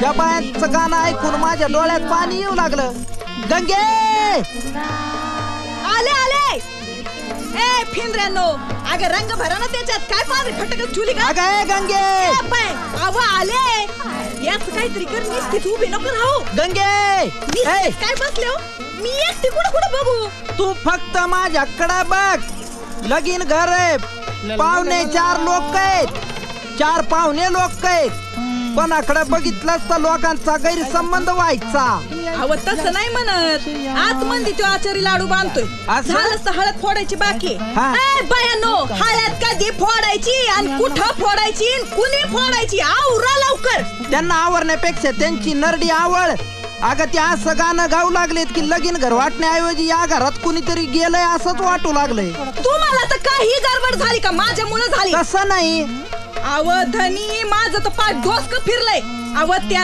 या बायांचं गाणं ऐकून माझ्या डोळ्यात पाणी येऊ लागलं. गंगे आले आले. ए फिंद्र्यानो, अगं रंग भरा ना त्याच्यात. काय पांढरी फटकच ठुली का? अगं गंगे अव आले. याच काहीतरी कर. निस्तीत उभी नको राहू. गंगे काय बसले हो? मी एकटी कुठं कुठं बघू? तू फक्त माझ्याकडे बघ. लगीन घर आहे. पाहुणे 4 लोक आहेत. 4 पाहुणे लोक आहेत. कोणाकडे बघितलंच तर लोकांचा गैरसंबंध व्हायचा. अव तसं नाही म्हणत. आत मंदी तो आचारी लाडू बांधतोय. झालंच तर हळद फोडायची बाकी. बायानो, हळद कधी फोडायची आणि कुठं फोडायची, कुणी फोडायची? आवरा लवकर. त्यांना आवरण्यापेक्षा त्यांची नरडी आवळ. अगं ते असं गाणं गाऊ लागलेत की लगीन घर वाटण्याऐवजी या घरात कुणीतरी गेलंय असंच वाटू लागलंय. तुम्हाला तर काही गडबड झाली का? माझ्यामुळे झाली. तसं नाही. अव धनी, माझं तर पाठ डोसकं फिरलंय. अव त्या